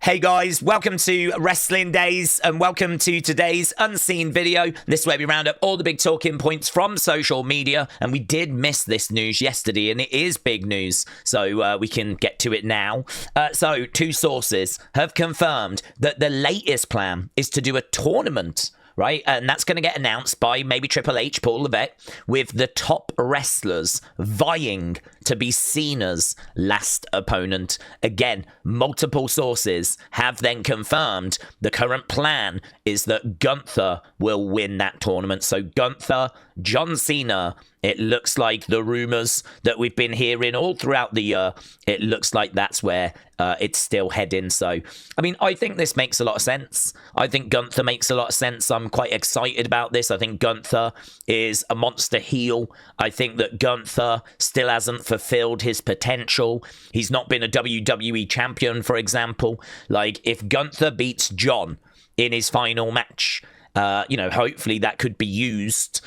Hey guys, welcome to Wrestling Daze and welcome to today's unseen video. This is where we round up all the big talking points from social media, and we did miss this news yesterday and it is big news, so we can get to it now. So two sources have confirmed that the latest plan is to do a tournament, right? And that's going to get announced by maybe Triple H, Paul Levesque, with the top wrestlers vying to be Cena's last opponent. Again, multiple sources have then confirmed the current plan is that Gunther will win that tournament. So Gunther, John Cena, it looks like the rumors that we've been hearing all throughout the year, it looks like that's where it's still heading. So, I mean, I think this makes a lot of sense. I think Gunther makes a lot of sense. I'm quite excited about this. I think Gunther is a monster heel. I think that Gunther still hasn't fulfilled his potential. He's not been a WWE champion, for example. Like, if Gunther beats John in his final match, hopefully that could be used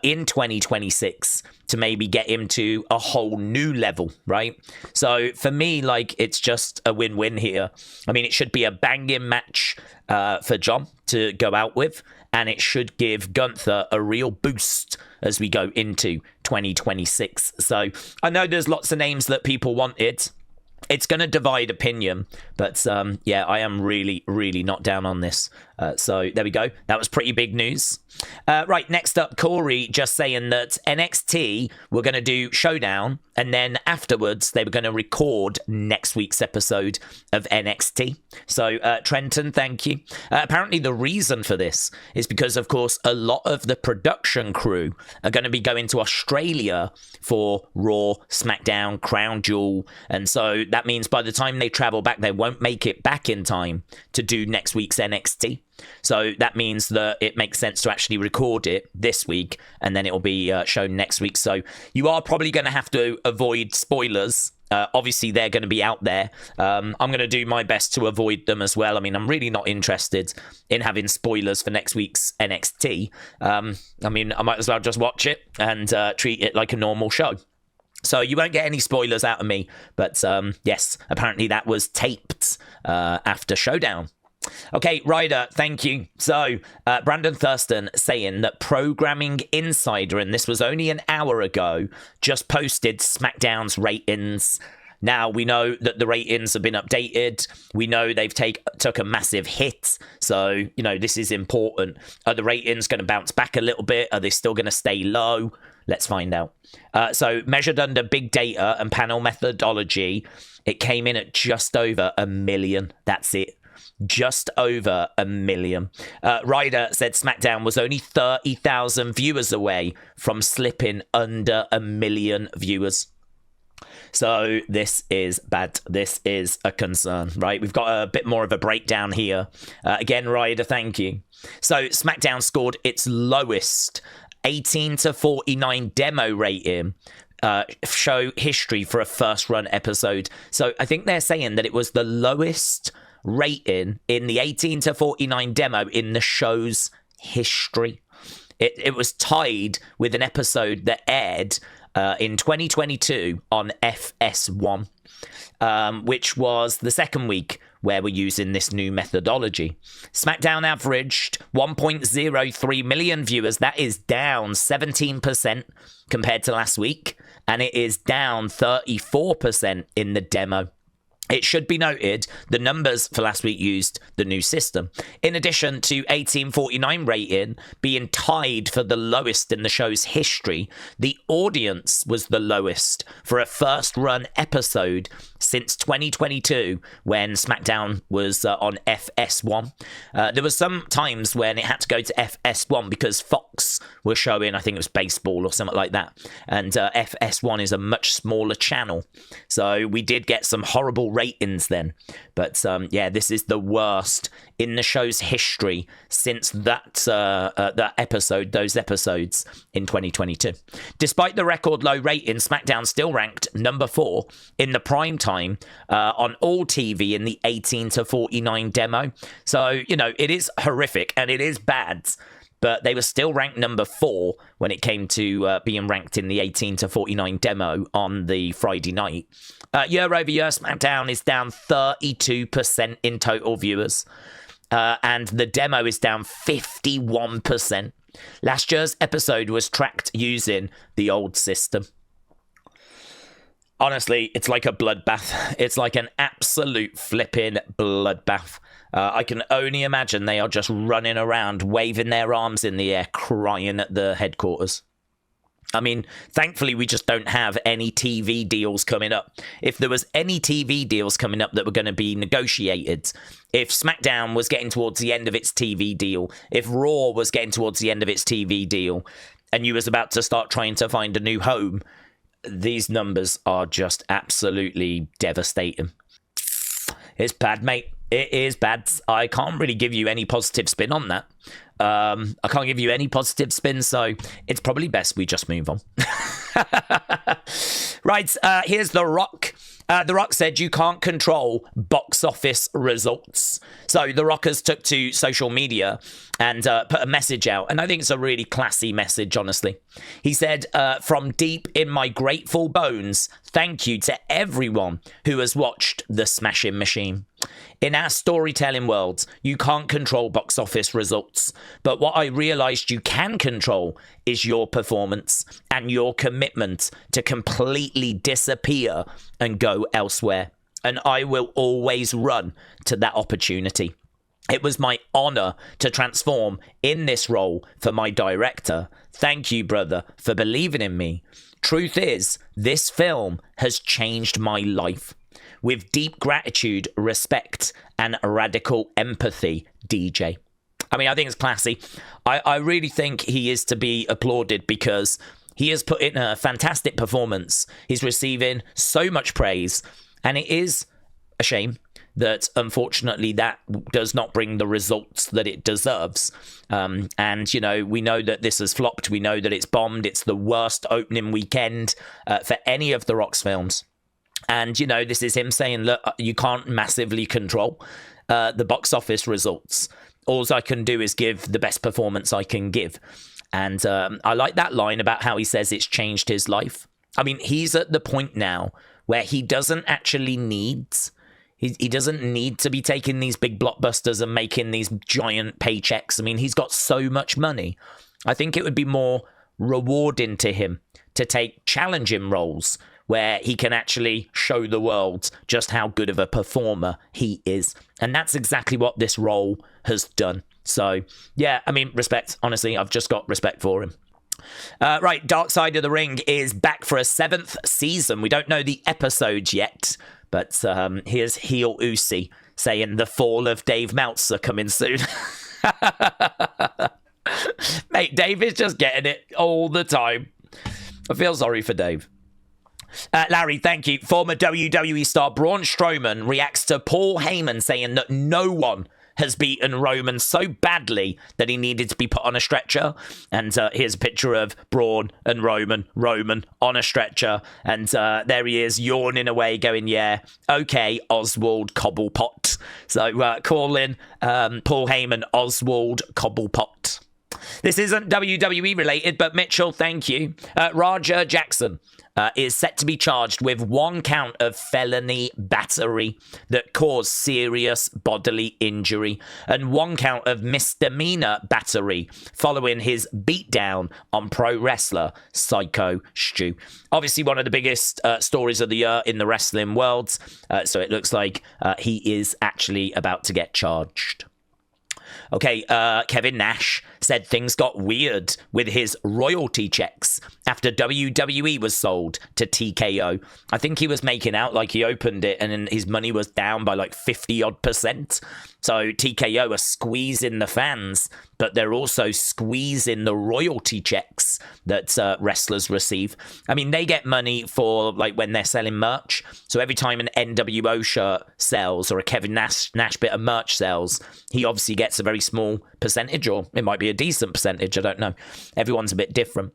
in 2026 to maybe get him to a whole new level, right? So for me, like, it's just a win-win here. I mean, it should be a banging match for John to go out with, and it should give Gunther a real boost as we go into 2026. So I know there's lots of names that people wanted. It's going to divide opinion, but yeah, I am really, really not down on this. So there we go. That was pretty big news. Right, next up, Corey just saying that NXT were going to do Showdown, and then afterwards they were going to record next week's episode of NXT. So Trenton, thank you. Apparently the reason for this is because, of course, a lot of the production crew are going to be going to Australia for Raw, SmackDown, Crown Jewel, and so that means by the time they travel back, they won't make it back in time to do next week's NXT. So that means that it makes sense to actually record it this week, and then it will be shown next week. So you are probably going to have to avoid spoilers. Obviously, they're going to be out there. I'm going to do my best to avoid them as well. I mean, I'm really not interested in having spoilers for next week's NXT. I mean, I might as well just watch it and treat it like a normal show. So you won't get any spoilers out of me. But yes, apparently that was taped after Showdown. Okay, Ryder, thank you. So, Brandon Thurston saying that Programming Insider, and this was only an hour ago, just posted SmackDown's ratings. Now, we know that the ratings have been updated. We know they've took a massive hit. So, this is important. Are the ratings going to bounce back a little bit? Are they still going to stay low? Let's find out. So, measured under big data and panel methodology, it came in at just over 1 million. That's it. Just over 1 million. Ryder said SmackDown was only 30,000 viewers away from slipping under 1 million viewers. So this is bad. This is a concern, right? We've got a bit more of a breakdown here. Again, Ryder, thank you. So SmackDown scored its lowest 18-49 demo rating show history for a first run episode. So I think they're saying that it was the lowest rating in the 18-49 demo in the show's history. It was tied with an episode that aired in 2022 on FS1, which was the second week where we're using this new methodology. SmackDown averaged 1.03 million viewers. That is down 17% compared to last week, and it is down 34% in the demo. It should be noted, the numbers for last week used the new system. In addition to 1849 rating being tied for the lowest in the show's history, the audience was the lowest for a first-run episode since 2022 when SmackDown was on FS1. There were some times when it had to go to FS1 because Fox were showing, I think it was baseball or something like that. And FS1 is a much smaller channel. So we did get some horrible ratings then. But yeah, this is the worst in the show's history since those episodes in 2022. Despite the record low rating, SmackDown still ranked number 4 in the prime time on all TV in the 18-49 demo. So, it is horrific and it is bad. But they were still ranked number 4 when it came to being ranked in the 18-49 demo on the Friday night. Year over year, SmackDown is down 32% in total viewers. And the demo is down 51%. Last year's episode was tracked using the old system. Honestly, it's like a bloodbath. It's like an absolute flipping bloodbath. I can only imagine they are just running around, waving their arms in the air, crying at the headquarters. I mean, thankfully, we just don't have any TV deals coming up. If there was any TV deals coming up that were going to be negotiated, if SmackDown was getting towards the end of its TV deal, if Raw was getting towards the end of its TV deal, and you was about to start trying to find a new home, these numbers are just absolutely devastating. It's bad, mate. It is bad. I can't really give you any positive spin on that. I can't give you any positive spin, so it's probably best we just move on. Right, here's The Rock. The Rock said you can't control box office results. So The Rockers took to social media and put a message out. And I think it's a really classy message, honestly. He said, from deep in my grateful bones, thank you to everyone who has watched The Smashing Machine. In our storytelling world, you can't control box office results. But what I realized you can control is your performance and your commitment to completely disappear and go elsewhere. And I will always run to that opportunity. It was my honor to transform in this role for my director. Thank you, brother, for believing in me. Truth is, this film has changed my life. With deep gratitude, respect, and radical empathy, DJ. I mean, I think it's classy. I really think he is to be applauded because he has put in a fantastic performance. He's receiving so much praise, and it is a shame that, unfortunately, that does not bring the results that it deserves. And, you know, we know that this has flopped. We know that it's bombed. It's the worst opening weekend for any of The Rock's films. And, you know, this is him saying, look, you can't massively control the box office results. All I can do is give the best performance I can give. And I like that line about how he says it's changed his life. I mean, he's at the point now where he doesn't actually need... He doesn't need to be taking these big blockbusters and making these giant paychecks. I mean, he's got so much money. I think it would be more rewarding to him to take challenging roles where he can actually show the world just how good of a performer he is. And that's exactly what this role has done. So, yeah, I mean, respect. Honestly, I've just got respect for him. Right, Dark Side of the Ring is back for a 7th season. We don't know the episodes yet, but here's Heel Usi saying the fall of Dave Meltzer coming soon. Mate, Dave is just getting it all the time. I feel sorry for Dave. Larry, thank you. Former WWE star Braun Strowman reacts to Paul Heyman saying that no one has beaten Roman so badly that he needed to be put on a stretcher. And here's a picture of Braun and Roman on a stretcher. And there he is, yawning away, going, yeah, okay, Oswald Cobblepot. So calling Paul Heyman Oswald Cobblepot. This isn't WWE related, but Mitchell, thank you. Roger Jackson is set to be charged with 1 count of felony battery that caused serious bodily injury and 1 count of misdemeanor battery following his beatdown on pro wrestler Psycho Stu. Obviously, one of the biggest stories of the year in the wrestling world. So it looks like he is actually about to get charged. Okay, Kevin Nash said things got weird with his royalty checks after WWE was sold to TKO. I think he was making out like he opened it and then his money was down by like 50-odd%. So TKO are squeezing the fans, but they're also squeezing the royalty checks that wrestlers receive. I mean, they get money for like when they're selling merch. So every time an NWO shirt sells or a Kevin Nash bit of merch sells, he obviously gets a very small percentage, or it might be a decent percentage. I don't know. Everyone's a bit different.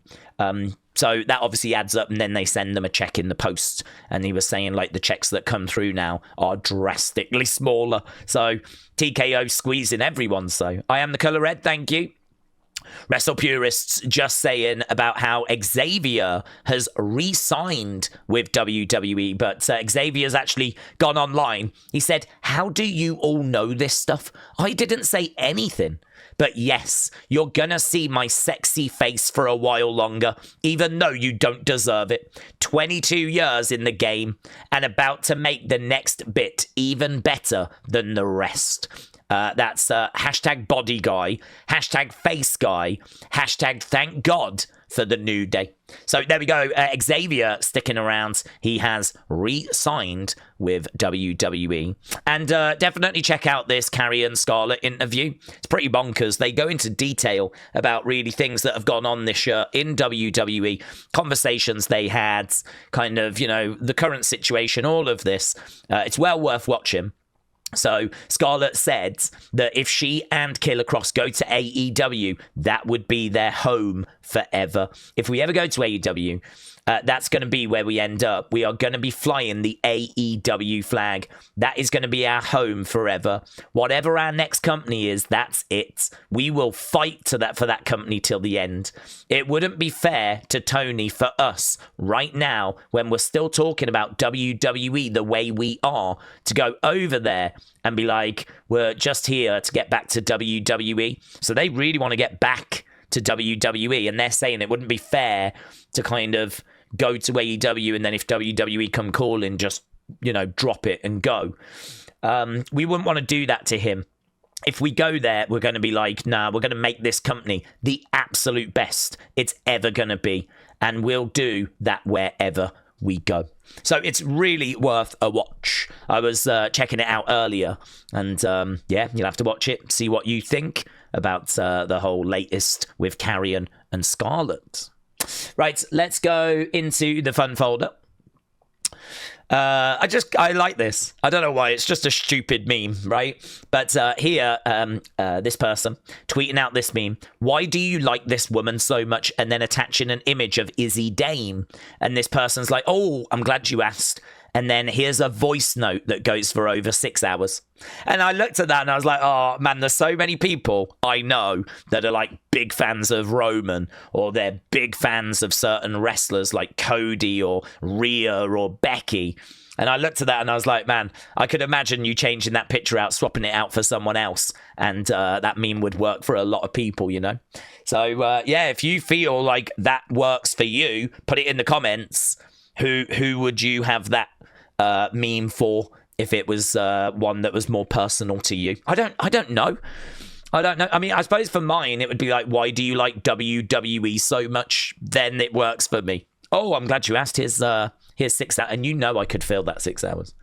So that obviously adds up, and then they send them a check in the post. And he was saying like the checks that come through now are drastically smaller. So TKO squeezing everyone. So I am the colour red. Thank you. Wrestle purists just saying about how Xavier has re-signed with WWE, but Xavier's actually gone online. He said, "How do you all know this stuff? I didn't say anything. But yes, you're gonna see my sexy face for a while longer, even though you don't deserve it. 22 years in the game and about to make the next bit even better than the rest." That's hashtag body guy, hashtag face guy, hashtag thank God for the New Day. So there we go. Xavier sticking around. He has re-signed with WWE. And definitely check out this Karrion Scarlett interview. It's pretty bonkers. They go into detail about really things that have gone on this year in WWE, conversations they had, kind of, you know, the current situation, all of this. It's well worth watching. So Scarlett said that if she and Killer Kross go to AEW, that would be their home forever. If we ever go to AEW, that's going to be where we end up. We are going to be flying the AEW flag. That is going to be our home forever. Whatever our next company is, that's it. We will fight for that company till the end. It wouldn't be fair to Tony for us right now, when we're still talking about WWE the way we are, to go over there and be like, we're just here to get back to WWE. So they really want to get back to WWE, and they're saying it wouldn't be fair to kind of go to AEW and then if WWE come calling, just, you know, drop it and go. We wouldn't want to do that to him. If we go there, we're going to be like, nah, we're going to make this company the absolute best it's ever going to be, and we'll do that wherever we go. So it's really worth a watch. I was checking it out earlier, and yeah, you'll have to watch it, see what you think about the whole latest with Karrion and Scarlett. Right, let's go into the fun folder. I like this. I don't know why. It's just a stupid meme, right? But here, this person tweeting out this meme. Why do you like this woman so much? And then attaching an image of Izzy Dame. And this person's like, oh, I'm glad you asked. And then here's a voice note that goes for over 6 hours. And I looked at that and I was like, oh, man, there's so many people I know that are like big fans of Roman, or they're big fans of certain wrestlers like Cody or Rhea or Becky. And I looked at that and I was like, man, I could imagine you changing that picture out, swapping it out for someone else. And that meme would work for a lot of people, you know? So, yeah, if you feel like that works for you, put it in the comments. Who would you have that meme for if it was one that was more personal to you? I don't know. I don't know. I mean, I suppose for mine, it would be like, why do you like WWE so much? Then it works for me. Oh, I'm glad you asked. Here's 6 hours. And you know I could fill that 6 hours.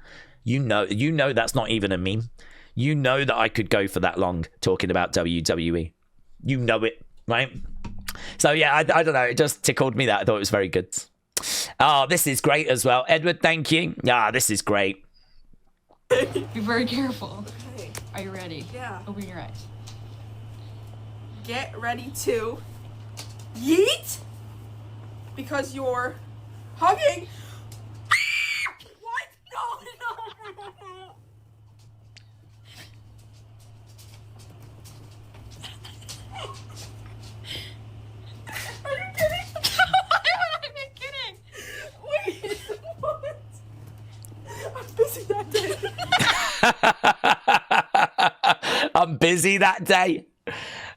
You know that's not even a meme. You know that I could go for that long talking about WWE. You know it, right? So, yeah, I don't know. It just tickled me that. I thought it was very good. Oh, this is great as well. Edward, thank you. This is great. Be very careful. Okay. Are you ready? Yeah. Open your eyes. Get ready to yeet because you're hugging. What? No. Are you kidding? Why would I be kidding? Wait, what? I'm busy that day. I'm busy that day.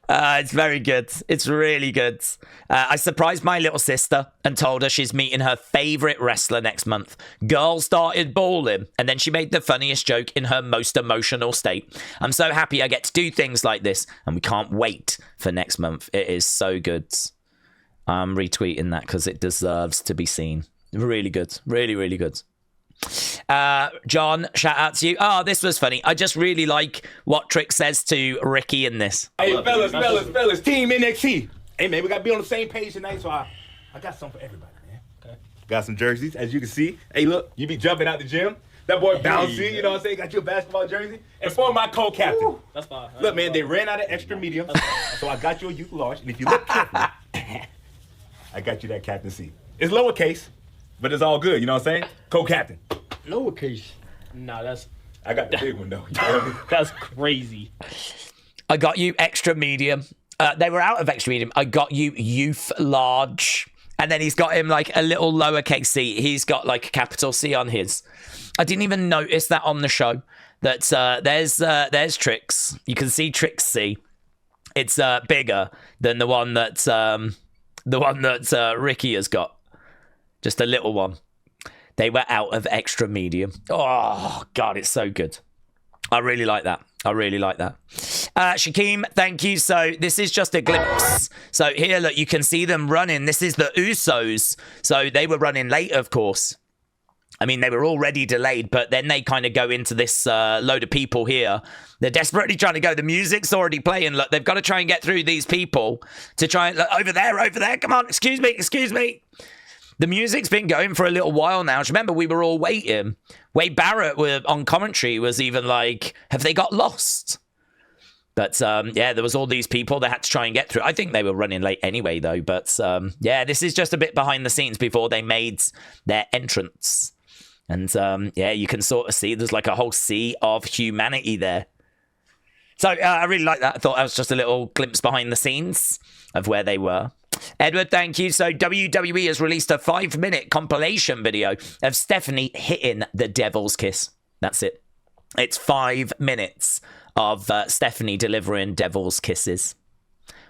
It's very good. It's really good. I surprised my little sister and told her she's meeting her favourite wrestler next month. Girl started bawling, and then she made the funniest joke in her most emotional state. I'm so happy I get to do things like this, and we can't wait for next month. It is so good. I'm retweeting that because it deserves to be seen. Really good. Really, really good. John, shout out to you. Oh, this was funny. I just really like what Trick says to Ricky in this. Hey, fellas, Team NXT. Hey, man, we got to be on the same page tonight, so I got something for everybody, man. Okay. Got some jerseys, as you can see. Hey, look, you be jumping out the gym. That boy bouncing, you know what I'm saying? Got you a basketball jersey. And for my co-captain. That's fine. Look, man, they ran out of extra medium, so I got you a youth large. And if you look carefully, I got you that captaincy. It's lowercase, but it's all good, you know what I'm saying? Co-captain. Lowercase. Nah, I got the big one, though. that's crazy. I got you extra medium. They were out of extra medium. I got you youth large. And then he's got him like a little lowercase c. He's got like a capital C on his. I didn't even notice that on the show. That there's Trix. You can see Trix C. It's bigger than the one that Ricky has got. Just a little one. They were out of extra medium. Oh God, it's so good. I really like that. Shakeem, thank you. So this is just a glimpse. So here, look, you can see them running. This is the Usos. So they were running late, of course. I mean, they were already delayed, but then they kind of go into this load of people here. They're desperately trying to go. The music's already playing. Look, they've got to try and get through these people to try and... Look, over there. Come on, excuse me. The music's been going for a little while now. Remember, we were all waiting. Wade Barrett on commentary was even like, have they got lost? But, yeah, there was all these people they had to try and get through. I think they were running late anyway, though. But, yeah, this is just a bit behind the scenes before they made their entrance. And, yeah, you can sort of see there's like a whole sea of humanity there. So, I really like that. I thought that was just a little glimpse behind the scenes of where they were. Edward, thank you. So WWE has released a 5-minute compilation video of Stephanie hitting the Devil's Kiss. That's it. It's 5 minutes of Stephanie delivering Devil's Kisses.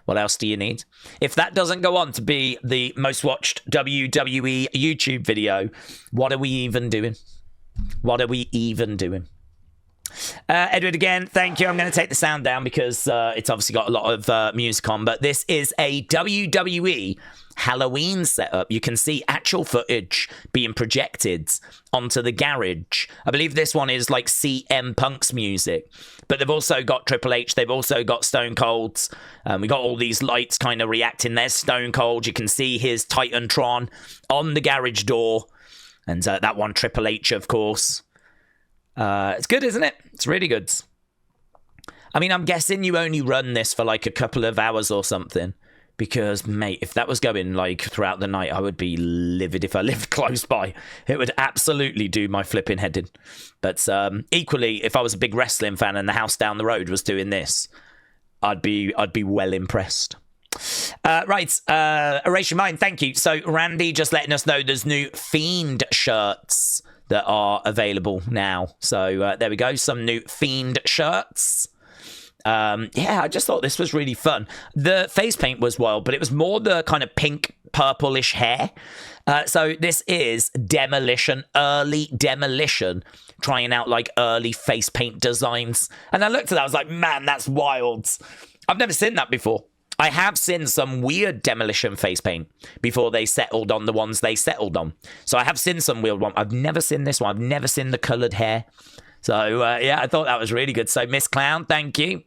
What else do you need? If that doesn't go on to be the most watched WWE YouTube video, what are we even doing? Edward, again, thank you. I'm going to take the sound down because it's obviously got a lot of music on, but this is a WWE Halloween setup. You can see actual footage being projected onto the garage. I believe this one is like CM Punk's music, but they've also got Triple H. They've also got Stone Cold. We got all these lights kind of reacting. There's Stone Cold. You can see his Titantron on the garage door, and that one Triple H, of course. It's good, isn't it? It's really good. I mean, I'm guessing you only run this for like a couple of hours or something. Because, mate, if that was going like throughout the night, I would be livid if I lived close by. It would absolutely do my flipping head in. But equally, if I was a big wrestling fan and the house down the road was doing this, I'd be well impressed. Right, erase your mind, thank you. So Randy just letting us know there's new Fiend shirts that are available now. So there we go, some new Fiend shirts. Yeah, I just thought this was really fun. The face paint was wild, but it was more the kind of pink, purplish hair. So this is Demolition, early Demolition, trying out like early face paint designs. And I looked at that, I was like, man, that's wild. I've never seen that before. I have seen some weird Demolition face paint before they settled on the ones they settled on. So I have seen some weird one. I've never seen this one. I've never seen the coloured hair. So, yeah, I thought that was really good. So, Miss Clown, thank you.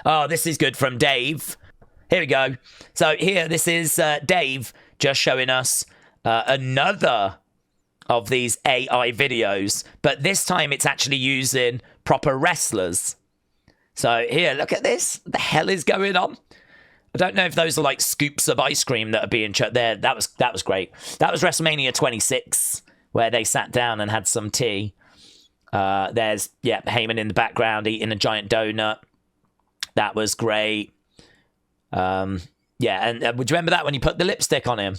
Oh, this is good from Dave. Here we go. So, here, this is Dave just showing us another of these AI videos. But this time, it's actually using proper wrestlers. So, here, look at this. What the hell is going on? I don't know if those are like scoops of ice cream that are being chucked there. That was great. That was WrestleMania 26, where they sat down and had some tea. There's, yeah, Heyman in the background eating a giant donut. That was great. Yeah, and would you remember that when you put the lipstick on him?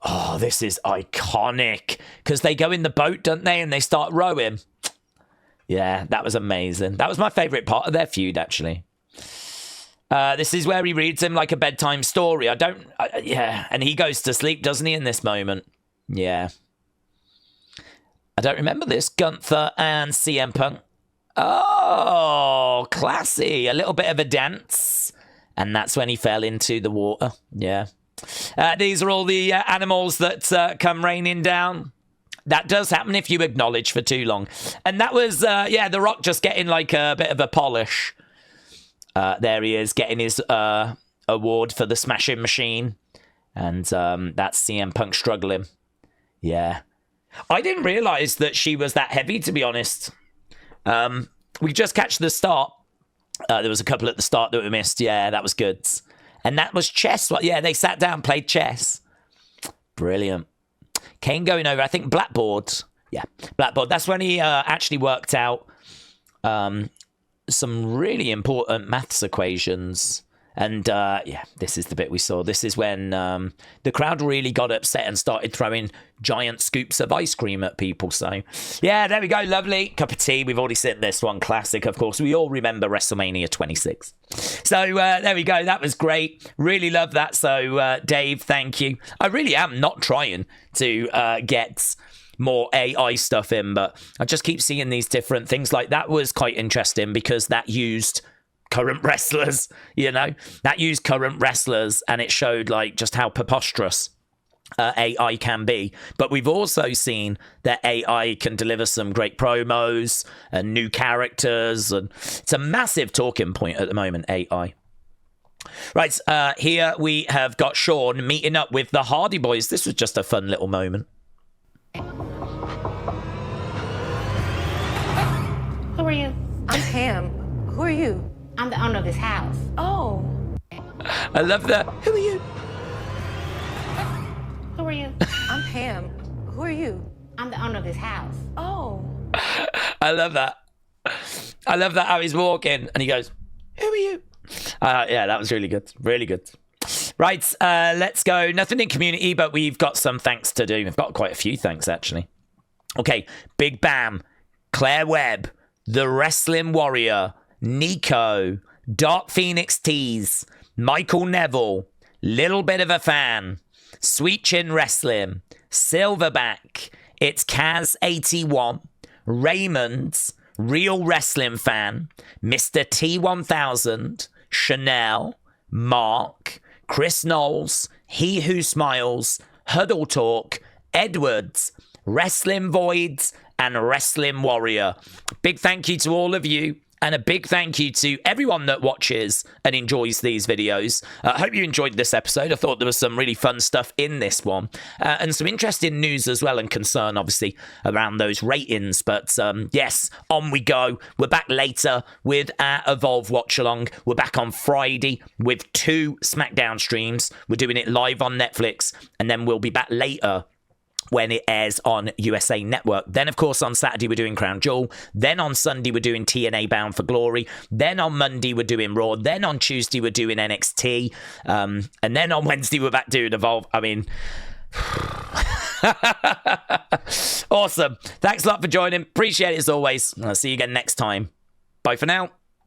Oh, this is iconic. Because they go in the boat, don't they? And they start rowing. Yeah, that was amazing. That was my favourite part of their feud, actually. This is where he reads him like a bedtime story. Yeah, and he goes to sleep, doesn't he, in this moment? Yeah. I don't remember this. Gunther and CM Punk. Oh, classy. A little bit of a dance. And that's when he fell into the water. Yeah. These are all the animals that come raining down. That does happen if you acknowledge for too long. And that was, yeah, The Rock just getting like a bit of a polish. There he is, getting his award for the Smashing Machine. And that's CM Punk struggling. Yeah. I didn't realise that she was that heavy, to be honest. We just catch the start. There was a couple at the start that we missed. Yeah, that was good. And that was chess. Yeah, they sat down, played chess. Brilliant. Kane going over, I think, Blackboard. Yeah, Blackboard. That's when he actually worked out some really important maths equations. And yeah, this is the bit we saw. This is when the crowd really got upset and started throwing giant scoops of ice cream at people. So yeah, there we go. Lovely cup of tea. We've already seen this one. Classic, of course. We all remember WrestleMania 26. So there we go. That was great. Really love that. So Dave, thank you. I really am not trying to get more AI stuff in, but I just keep seeing these different things. Like that was quite interesting because that used current wrestlers, that used current wrestlers, and it showed like just how preposterous AI can be. But we've also seen that AI can deliver some great promos and new characters, and it's a massive talking point at the moment, AI. Right, here we have got Shawn meeting up with the Hardy Boyz. This was just a fun little moment. Who are you? I'm Pam. Who are you? I'm the owner of this house. Oh. I love that. Who are you? Who are you? I'm Pam. Who are you? I'm the owner of this house. Oh. I love that. I love that how he's walking and he goes, who are you? Yeah, that was really good. Really good. Right, let's go. Nothing in community, but we've got some thanks to do. We've got quite a few thanks, actually. Okay, Big Bam, Claire Webb, The Wrestling Warrior, Nico, Dark Phoenix Tees, Michael Neville, Little Bit of a Fan, Sweet Chin Wrestling, Silverback, It's Kaz81, Raymond, Real Wrestling Fan, Mr. T1000, Chanel, Mark, Chris Knowles, He Who Smiles, Huddle Talk, Edwards, Wrestling Voids, and Wrestling Warrior. Big thank you to all of you. And a big thank you to everyone that watches and enjoys these videos. I hope you enjoyed this episode. I thought there was some really fun stuff in this one. And some interesting news as well, and concern, obviously, around those ratings. But yes, on we go. We're back later with our Evolve Watch-Along. We're back on Friday with 2 SmackDown streams. We're doing it live on Netflix. And then we'll be back later when it airs on USA Network. Then, of course, on Saturday, we're doing Crown Jewel. Then on Sunday, we're doing TNA Bound for Glory. Then on Monday, we're doing Raw. Then on Tuesday, we're doing NXT. And then on Wednesday, we're back doing Evolve. I mean, awesome. Thanks a lot for joining. Appreciate it as always. I'll see you again next time. Bye for now.